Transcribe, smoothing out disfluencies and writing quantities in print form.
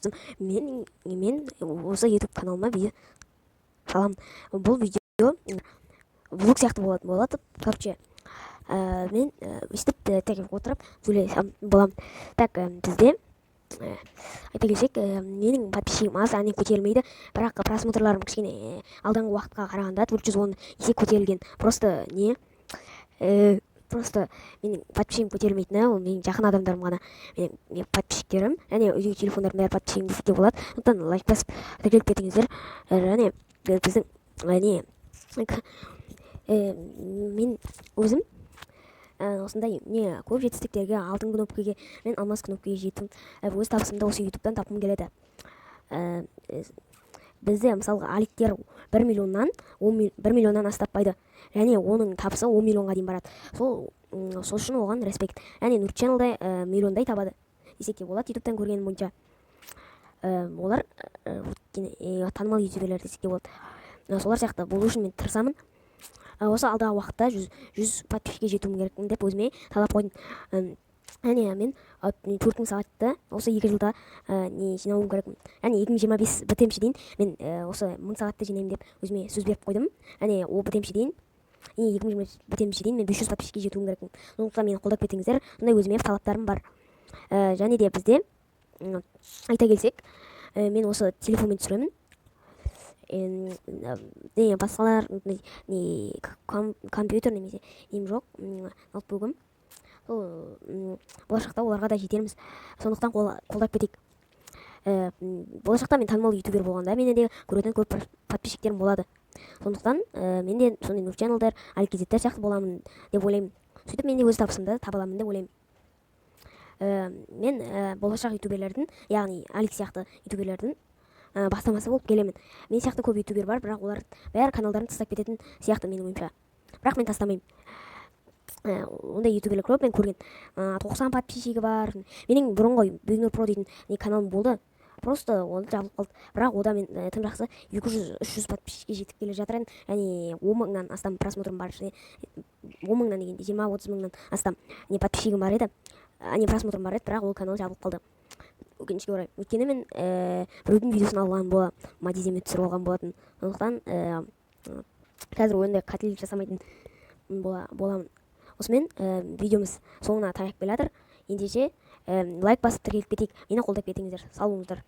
достым, мен осы YouTube каналыма видео саламын. Бұл видео влог сияқты болады. Короче, мен өстіп тек отырып сөйлесем боламын. Так, бізде айта келсек, менің подписчигім аз, әне көтерілмейді, бірақ просмотрларым кішкене алданғы уақытқа қарағанда 410 есе көтерілген. Просто менің подписчигім көтерілмейтіні, ол менің жақын адамдарым ғана менің подписчиктерім, және өзге телефондарым бәрі подписчигім десе де болады. Сондықтан лайк басып тіркеліп кетіңіздер. Және біздің мен өзім осындай көп жетістіктерге, алтын кнопкаге, мен алмас кнопкаге жеттім. Өз табысымды осы ютубтан тапқым келеді. Бізде мысалға аликтер 1 миллионнан астаппайды, және оның табысы 10 миллионға дейін барады. Сол үшін оған респект. Яғни Нур Channel миллиондай табады десек те болады ютубтан көргенім бойынша. Олар танымал ютуберлер десек те болады. Солар сияқты болу үшін мен тырысамын. Осы алдағы уақытта 100 подписчикке жетуім керекпін деп өзіме талап қойдым. Яғни мен 4000 сағатты осы 2 жылда жинауым керекпін. Яғни 2025 бітемші дейін мен осы 1000 сағатты жинаймын деп өзіме сөз беріп қойдым. Яғни ол бітемші дейін, 2025 бітемші дейін мен 500 подписчикке жетуім керекпін. Сондықтан мені қолдап кетіңіздер. Сондай өзіме талаптарым бар. Және де бізде айта келсек, мен осы телефонмен түсіремін. Басқалар компьютер немесе нем жоқ, ноутбугім. Болашақта оларға да жетерміз. Сондықтан қолдап кетейік. Болашақта мен танымал ютубер болғанда менде де көретін көп подписчиктерім болады. Сондықтан мен де сондай Нур Channel, Аликизеттер сияқты боламын деп ойлаймын. Сөйтіп мен де өз табысымды таба аламын деп ойлаймын. Мен болашақ ютуберлердің, яғни Алик сияқты ютуберлердің бастамасы болып келемін. Мен сияқты көп ютубер бар, бірақ олар бәрі каналдарын тастап кететін сияқты менің ойымша. Бірақ мен тастамаймын. Ондай ютуберлер көп мен көрген. 90 подписчигі бар. Менің бұрынғы Бигнур Про дейтін каналым болды. Просто оны жабылып қалды. Бірақ ода мен тым жақсы 200-300 подписчикке жетіп келе жатырын. Яғни 10 мыңнан астам просмотрым бар. 10 мыңнан дегенде 20-30 мыңнан астам подписчигім бар еді. Просмотрым бар еді, бірақ ол канал жабылып қалды. Өкінішке орай. Өйткені мен біреудің видеосын алған бола, мадиземе түсіріп алған болатын. Сондықтан қазір ондай қателік жасамайтын боламын. Осымен видеомыз соңына таяп келе жатыр. Ендеше лайк басып тіркеліп кетейік. Мені қолдап кетіңіздер. Сау болыңыздар.